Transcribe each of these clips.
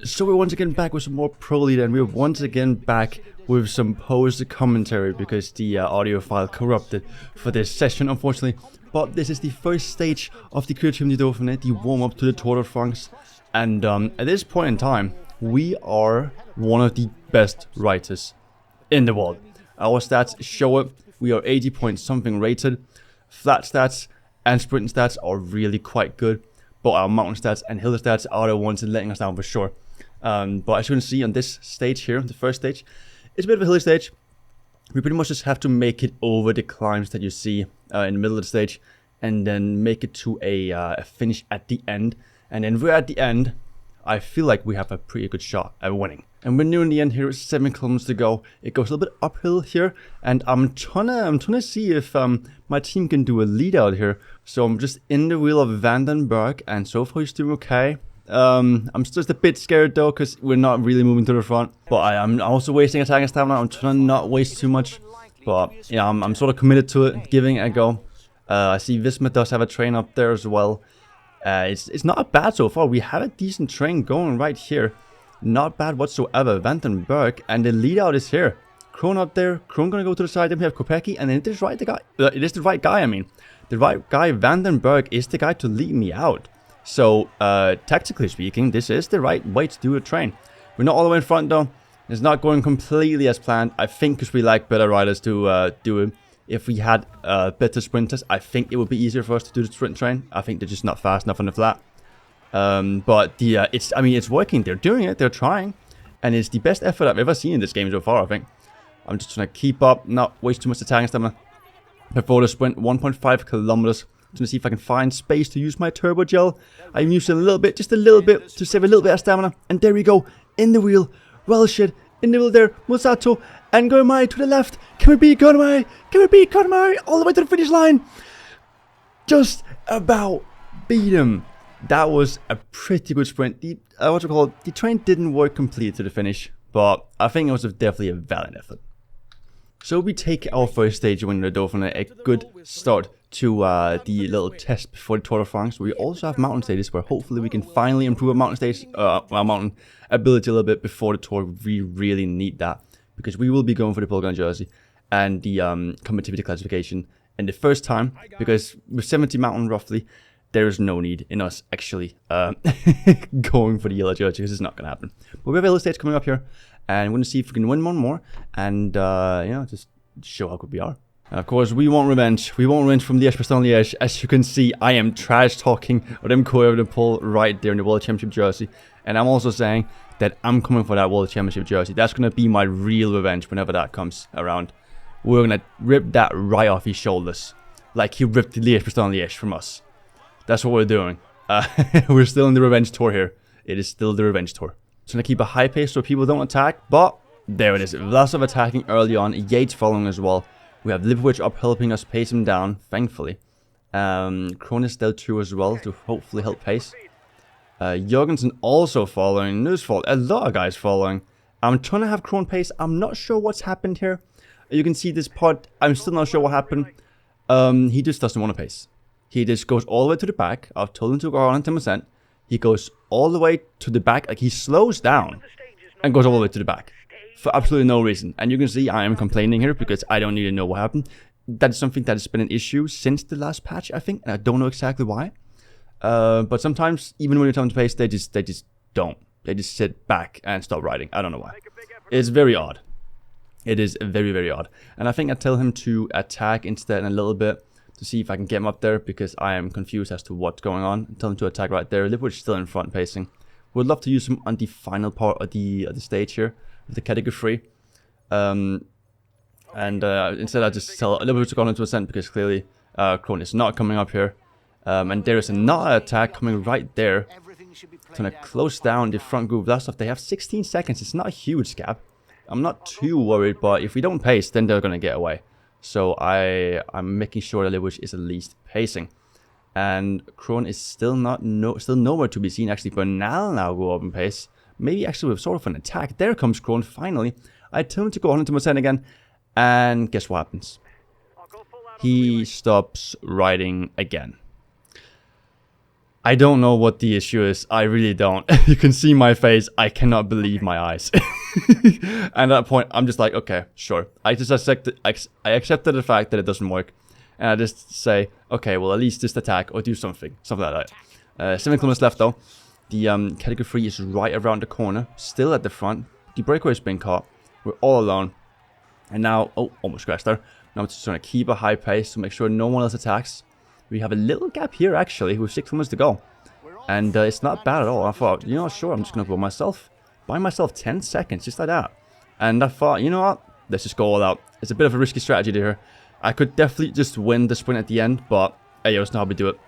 So we're once again back with some more Pro Leader, and we're once again back with some post commentary because the audio file corrupted for this session, unfortunately. But this is the first stage of the Criterium-du-Dauphine, the warm-up to the Tour de France. And at this point in time, we are one of the best riders in the world. Our stats show it. We are 80 point something rated. Flat stats and sprint stats are really quite good. But our mountain stats and hill stats are the ones letting us down for sure. But as you can see on this stage here, the first stage, it's a bit of a hilly stage. We pretty much just have to make it over the climbs that you see in the middle of the stage, and then make it to a finish at the end. And then we're at the end. I feel like we have a pretty good shot at winning. And we're nearing the end here. It's 7 kilometers to go. It goes a little bit uphill here, and I'm trying to see if my team can do a lead out here. So I'm just in the wheel of Van den Berg, and so far he's doing okay. I'm just a bit scared though, because we're not really moving to the front. But I'm also wasting attack and stamina. I'm trying to not waste too much. But yeah, I'm sort of committed to it, giving it a go. I see Visma does have a train up there as well. It's not bad so far. We have a decent train going right here. Not bad whatsoever. Van den Berg, and the lead out is here. Krohn up there. Krohn gonna go to the side. Then we have Kopecky, and then it is right guy. It is the right guy. I mean, the right guy. Van den Berg is the guy to lead me out. So tactically speaking, this is the right way to do a train. We're not all the way in front though. It's not going completely as planned. I think because we like better riders to do it. If we had better sprinters, I think it would be easier for us to do the sprint train. I think they're just not fast enough on the flat. But it's working. They're doing it. They're trying, and it's the best effort I've ever seen in this game so far. I think. I'm just trying to keep up, not waste too much attack and stamina before the sprint. 1.5 kilometers. Trying to see if I can find space to use my turbo gel. I'm using a little bit, just a little bit, to save a little bit of stamina. And there we go, in the wheel. Well, shit, in the wheel there. Musato and Gormai to the left. Can we beat Gormai? Can we beat Gormai all the way to the finish line? Just about beat him. That was a pretty good sprint. The train didn't work completely to the finish, but I think it was definitely a valiant effort. So we take our first stage winning the Dauphiné, a good start to the little test before the Tour de France. We also have mountain stages where hopefully we can finally improve our mountain stage, our mountain ability a little bit before the Tour. We really need that because we will be going for the Pogacar jersey and the competitivity classification. And the first time, because with 70 mountain roughly, there is no need in us actually going for the yellow jersey because it's not going to happen. But we have a little stage coming up here, and we're going to see if we can win one more and just show how good we are. And of course, we want revenge. We want revenge from Liège-Bastogne-Liège. As you can see, I am trash talking Remco Evenepoel right there in the World Championship jersey. And I'm also saying that I'm coming for that World Championship jersey. That's going to be my real revenge whenever that comes around. We're going to rip that right off his shoulders. Like he ripped the Liège-Bastogne-Liège from us. That's what we're doing. We're still in the revenge tour here. It is still the revenge tour. Just going to keep a high pace so people don't attack. But there it is. Lots of attacking early on. Yates following as well. We have Lipovic up helping us pace him down, thankfully. Krohn is still true as well to hopefully help pace. Jorgensen also following. Newsfall. A lot of guys following. I'm trying to have Krohn pace. I'm not sure what's happened here. You can see this pod. I'm still not sure what happened. He just doesn't want to pace. He just goes all the way to the back. I've told him to go on 10%. He goes all the way to the back. Like he slows down and goes all the way to the back. For absolutely no reason. And you can see I am complaining here because I don't need to know what happened. That is something that has been an issue since the last patch, I think. And I don't know exactly why. But sometimes, even when you're telling to pace, they just don't. They just sit back and stop riding. I don't know why. It's very odd. It is very, very odd. And I think I tell him to attack instead a little bit to see if I can get him up there because I am confused as to what's going on. I tell him to attack right there. Lipovic is still in front pacing. Would love to use him on the final part of the stage here. The category 3. Instead I just tell Lipovic to go on 100% because clearly Krohn is not coming up here. And there is another attack coming right there. Trying to close down the front group. Last off, they have 16 seconds. It's not a huge gap. I'm not too worried, but if we don't pace, then they're going to get away. So I'm making sure that Lipovic is at least pacing. And Krohn is still nowhere to be seen. Actually, Bernal now go up in pace. Maybe actually with sort of an attack. There comes Krohn finally. I tell him to go 100% again. And guess what happens? He stops riding again. I don't know what the issue is. I really don't. You can see my face. I cannot believe my eyes. And at that point, I'm just like, okay, sure. I accepted the fact that it doesn't work. And I just say, okay, well, at least just attack or do something. Something like that. 7 kilometers left, though. The category 3 is right around the corner. Still at the front. The breakaway has been caught. We're all alone. And now, oh, almost crashed there. Now I'm just trying to keep a high pace to make sure no one else attacks. We have a little gap here, actually, with 6 kilometers to go. And it's not bad at all. I thought, you know, sure, I'm just going to buy myself 10 seconds, just like that. And I thought, you know what, let's just go all out. It's a bit of a risky strategy here. I could definitely just win the sprint at the end, but hey, that's not how we do it.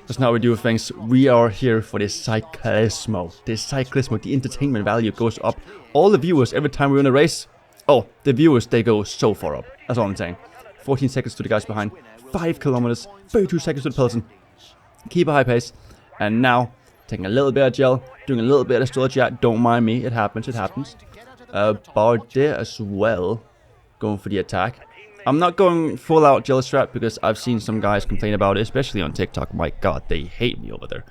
That's not how we do things. We are here for this cyclismo. The entertainment value goes up. All the viewers, every time we win a race, oh, the viewers, they go so far up. That's all I'm saying. 14 seconds to the guys behind. 5 kilometers, 32 seconds to the peloton. Keep a high pace. And now, taking a little bit of gel, doing a little bit of storage. Yeah, don't mind me. It happens, it happens. Bardet as well, going for the attack. I'm not going full out gel strat because I've seen some guys complain about it, especially on TikTok. My god, they hate me over there.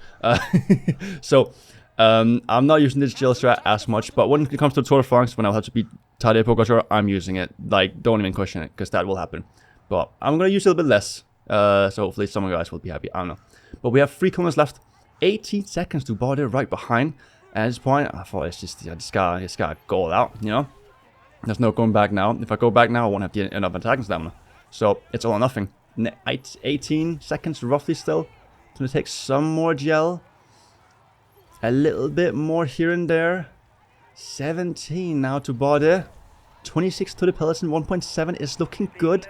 So, I'm not using this gel strat as much, but when it comes to Tour de France, when I'll have to beat Tadej Pogacar, I'm using it. Like, don't even question it, because that will happen. But I'm going to use it a little bit less, so hopefully some of you guys will be happy. I don't know. But we have 3 kilometers left, 18 seconds to Bardet right behind. And at this point, I thought it's just, I just gotta go all out, you know? There's no going back now. If I go back now, I won't have enough attacking stamina. So it's all or nothing. 18 seconds roughly still. It's going to take some more gel. A little bit more here and there. 17 now to Bardet. 26 to the peloton. 1.7 is looking good.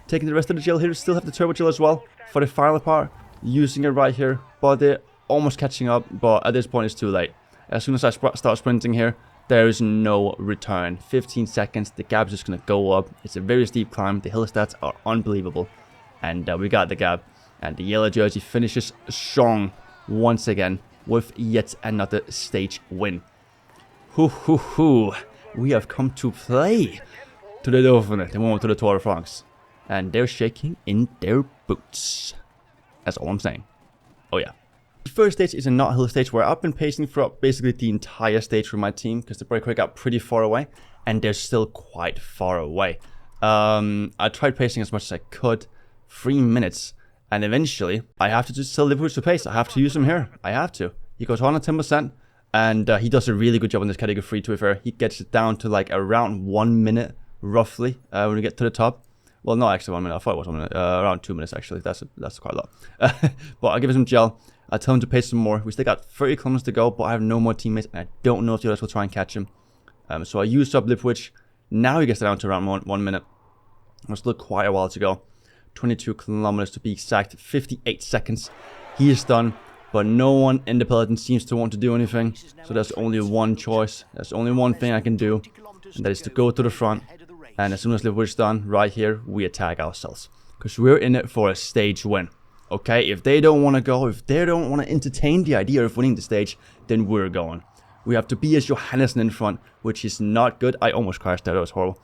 Taking the rest of the gel here. Still have the turbo gel as well for the final part. Using it right here. Bardet almost catching up, but at this point it's too late. As soon as I start sprinting here, there is no return. 15 seconds, the gap is just going to go up. It's a very steep climb. The hill stats are unbelievable. And we got the gap. And the yellow jersey finishes strong once again with yet another stage win. Hoo hoo hoo. We have come to play to the Dauphiné, the moment to the Tour de France. And they're shaking in their boots. That's all I'm saying. Oh yeah. The first stage is a not hill stage where I've been pacing throughout basically the entire stage for my team because the breakaway got pretty far away and they're still quite far away. I tried pacing as much as I could, 3 minutes, and eventually I have to just still live with the pace. I have to use him here. I have to. He goes on at 10% and he does a really good job on this category 3 to be fair. He gets it down to like around 1 minute roughly when we get to the top. Well, not actually 1 minute. I thought it was 1 minute. Around 2 minutes actually. That's quite a lot. But I give him some gel. I tell him to pace some more. We still got 30 kilometers to go, but I have no more teammates, and I don't know if the others will try and catch him. So I used up Lipwich. Now he gets down to around 1 minute. There's still quite a while to go. 22 kilometers to be exact. 58 seconds. He is done, but no one in the peloton seems to want to do anything. So there's only one choice. There's only one thing I can do, and that is to go to the front. And as soon as Lipwich is done, right here, we attack ourselves. Because we're in it for a stage win. Okay, if they don't want to go, if they don't want to entertain the idea of winning the stage, then we're going. We have Tobias Johannessen in front, which is not good. I almost crashed there, that was horrible.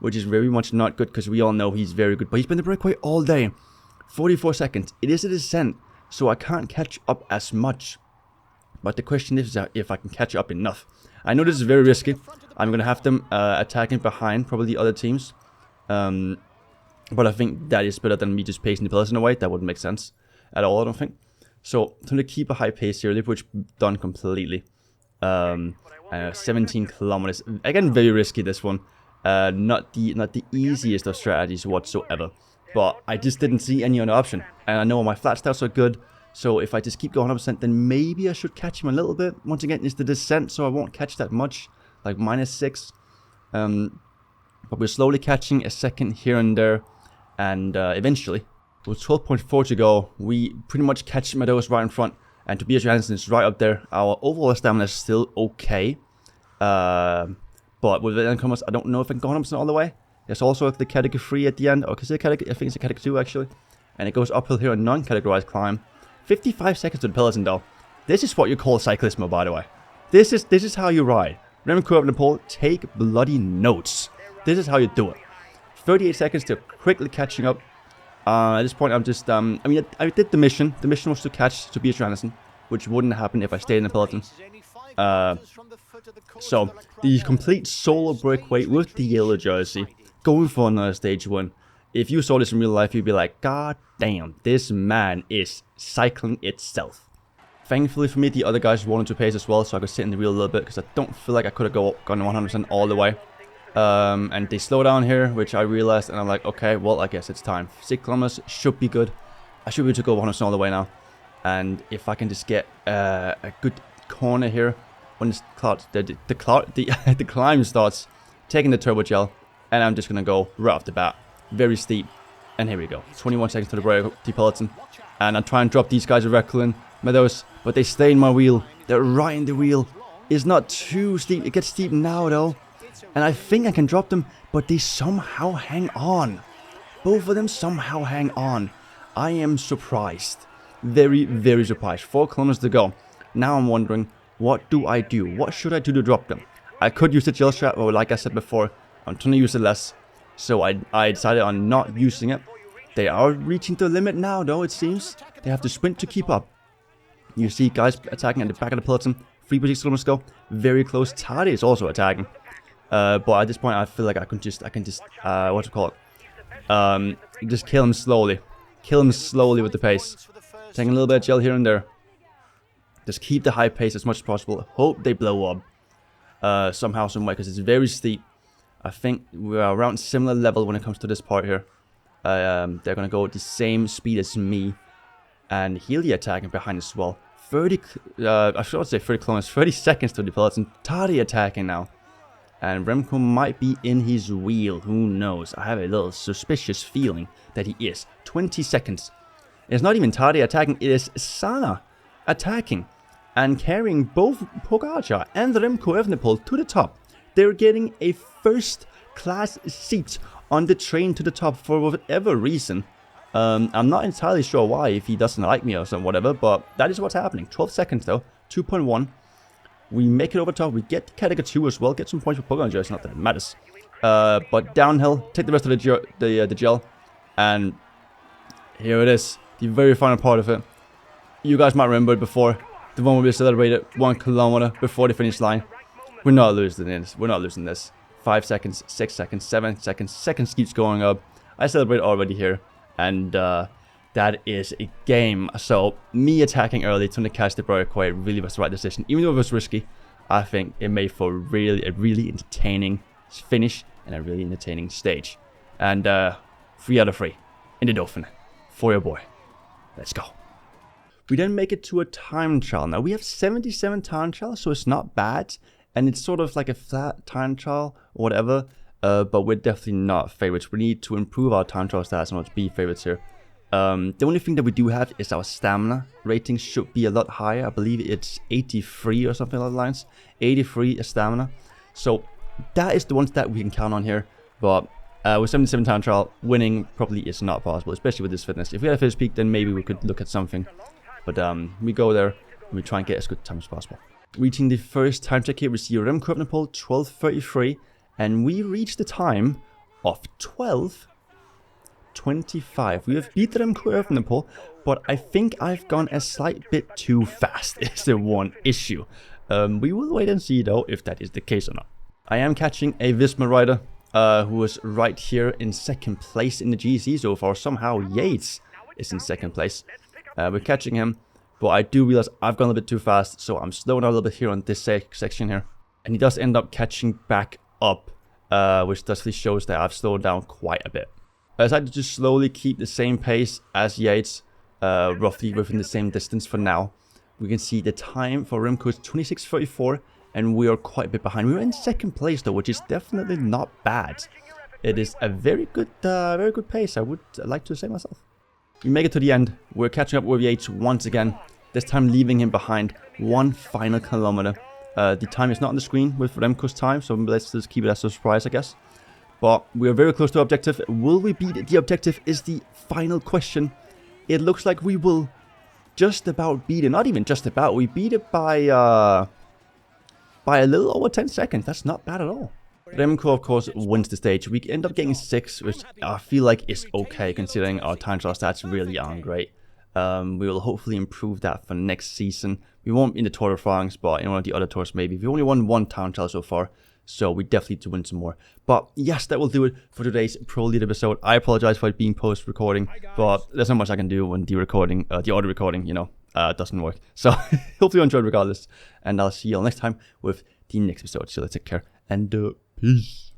Which is very much not good, because we all know he's very good. But he's been the breakaway all day. 44 seconds. It is a descent, so I can't catch up as much. But the question is if I can catch up enough. I know this is very risky. I'm going to have them attacking behind, probably the other teams. But I think that is better than me just pacing the peloton away. That wouldn't make sense at all, I don't think. So, I'm going to keep a high pace here. Lipwich done completely. 17 kilometers. Again, very risky, this one. Not the easiest of strategies whatsoever. But I just didn't see any other option. And I know my flat stats are good. So, if I just keep going 100%, then maybe I should catch him a little bit. Once again, it's the descent, so I won't catch that much. Like, -6. But we're slowly catching a second here and there. And eventually, with 12.4 to go, we pretty much catch Meadows right in front. And Tobias Johannessen is right up there. Our overall stamina is still okay. But with the incomers, I don't know if I can go 100% all the way. There's also the category 3 at the end. Or is it a category? I think it's a category 2 actually. And it goes uphill here on non-categorized climb. 55 seconds to the peloton though. This is what you call cyclismo, by the way. This is how you ride. Remember, Evenepoel, take bloody notes. This is how you do it. 38 seconds to quickly catching up. At this point, I'm just, I mean, I did the mission. The mission was to catch Tobias Johannesson, which wouldn't happen if I stayed in the peloton. So, the complete solo breakaway with the yellow jersey, going for another stage win. If you saw this in real life, you'd be like, God damn, this man is cycling itself. Thankfully for me, the other guys wanted to pace as well, so I could sit in the wheel a little bit, because I don't feel like I could have gone 100% all the way. And they slow down here, which I realized, and I'm like, okay, well, I guess it's time. 6 kilometers should be good. I should be able to go 100% all the way now. And if I can just get a good corner here, when this the climb starts, taking the turbo gel, and I'm just gonna go right off the bat. Very steep, and here we go. 21 seconds to the break, the peloton, and I try and drop these guys with Reculin, Meadows, but they stay in my wheel. They're right in the wheel. It's not too steep. It gets steep now though, and I think I can drop them, but they somehow hang on. Both of them somehow hang on. I am surprised. Very, very surprised. 4 kilometers to go. Now I'm wondering, what do I do? What should I do to drop them? I could use the gel strap, but like I said before, I'm trying to use it less. So I decided on not using it. They are reaching the limit now, though, it seems. They have to sprint to keep up. You see guys attacking at the back of the peloton. 3.6 kilometers go. Very close. Tadi is also attacking. But at this point, I feel like I can just, what to call it? Just kill him slowly. Kill him slowly with the pace. Taking a little bit of gel here and there. Just keep the high pace as much as possible. Hope they blow up somehow, some way, because it's very steep. I think we're around similar level when it comes to this part here. They're going to go at the same speed as me. And Hilly attacking behind as well. 30, I should say 30 kilometers, 30 seconds to the peloton. Tadi attacking now. And Remco might be in his wheel, who knows. I have a little suspicious feeling that he is. 20 seconds. It's not even Tadi attacking, it is Sana attacking. And carrying both Pogacar and Remco Evenepoel to the top. They're getting a first class seat on the train to the top for whatever reason. I'm not entirely sure why, if he doesn't like me or something, whatever, but that is what's happening. 12 seconds though, 2.1. We make it over top, we get category 2 as well, get some points for Pogacar, it's not that it matters. But downhill, take the rest of the gel, and here it is, the very final part of it. You guys might remember it before, the one where we celebrated 1 kilometer before the finish line. We're not losing this. We're not losing this. 5 seconds, 6 seconds, 7 seconds. Seconds keeps going up. I celebrate already here. And that is a game. So me attacking early to catch the breakaway really was the right decision. Even though it was risky, I think it made for a really entertaining finish and a really entertaining stage. And 3 out of 3 in the Dauphine for your boy. Let's go. We then make it to a time trial. Now we have 77 time trials, so it's not bad. And it's sort of like a flat time trial or whatever. But we're definitely not favorites. We need to improve our time trial stats and not to be favorites here. The only thing that we do have is our stamina rating should be a lot higher. I believe it's 83 or something along the lines. 83 is stamina. So that is the ones that we can count on here. But with 77 time trial, winning probably is not possible, especially with this fitness. If we had a fitness peak, then maybe we could look at something. But we go there and we try and get as good time as possible. Reaching the first time check here, we see Remco Evenepoel 12:33, and we reach the time of 12:25. We have beat Remco Evenepoel, but I think I've gone a slight bit too fast. Is the one issue. We will wait and see though if that is the case or not. I am catching a Visma rider who is right here in second place in the GC so far. Somehow Yates is in second place. We're catching him. But I do realize I've gone a little bit too fast, so I'm slowing down a little bit here on this section here. And he does end up catching back up, which definitely shows that I've slowed down quite a bit. I decided to just slowly keep the same pace as Yates, roughly within the same distance for now. We can see the time for Remco is 26:34, and we are quite a bit behind. We're in second place though, which is definitely not bad. It is a very good pace, I would like to say myself. We make it to the end. We're catching up with Yates once again. This time leaving him behind 1 final kilometer. The time is not on the screen with Remco's time, so let's just keep it as a surprise, I guess. But we are very close to objective. Will we beat the objective is the final question. It looks like we will just about beat it. Not even just about. We beat it by a little over 10 seconds. That's not bad at all. Remco, of course, wins the stage. We end up getting 6, which I feel like is okay considering our time trial stats really aren't great. We will hopefully improve that for next season. We won't in the Tour de France, but in one of the other tours maybe. We've only won 1 time trial so far, so we definitely need to win some more. But yes, that will do it for today's Pro Lead episode. I apologize for it being post-recording, but there's not much I can do when the audio recording, doesn't work. So hopefully you enjoyed regardless, and I'll see you all next time with the next episode. So let's take care and peace.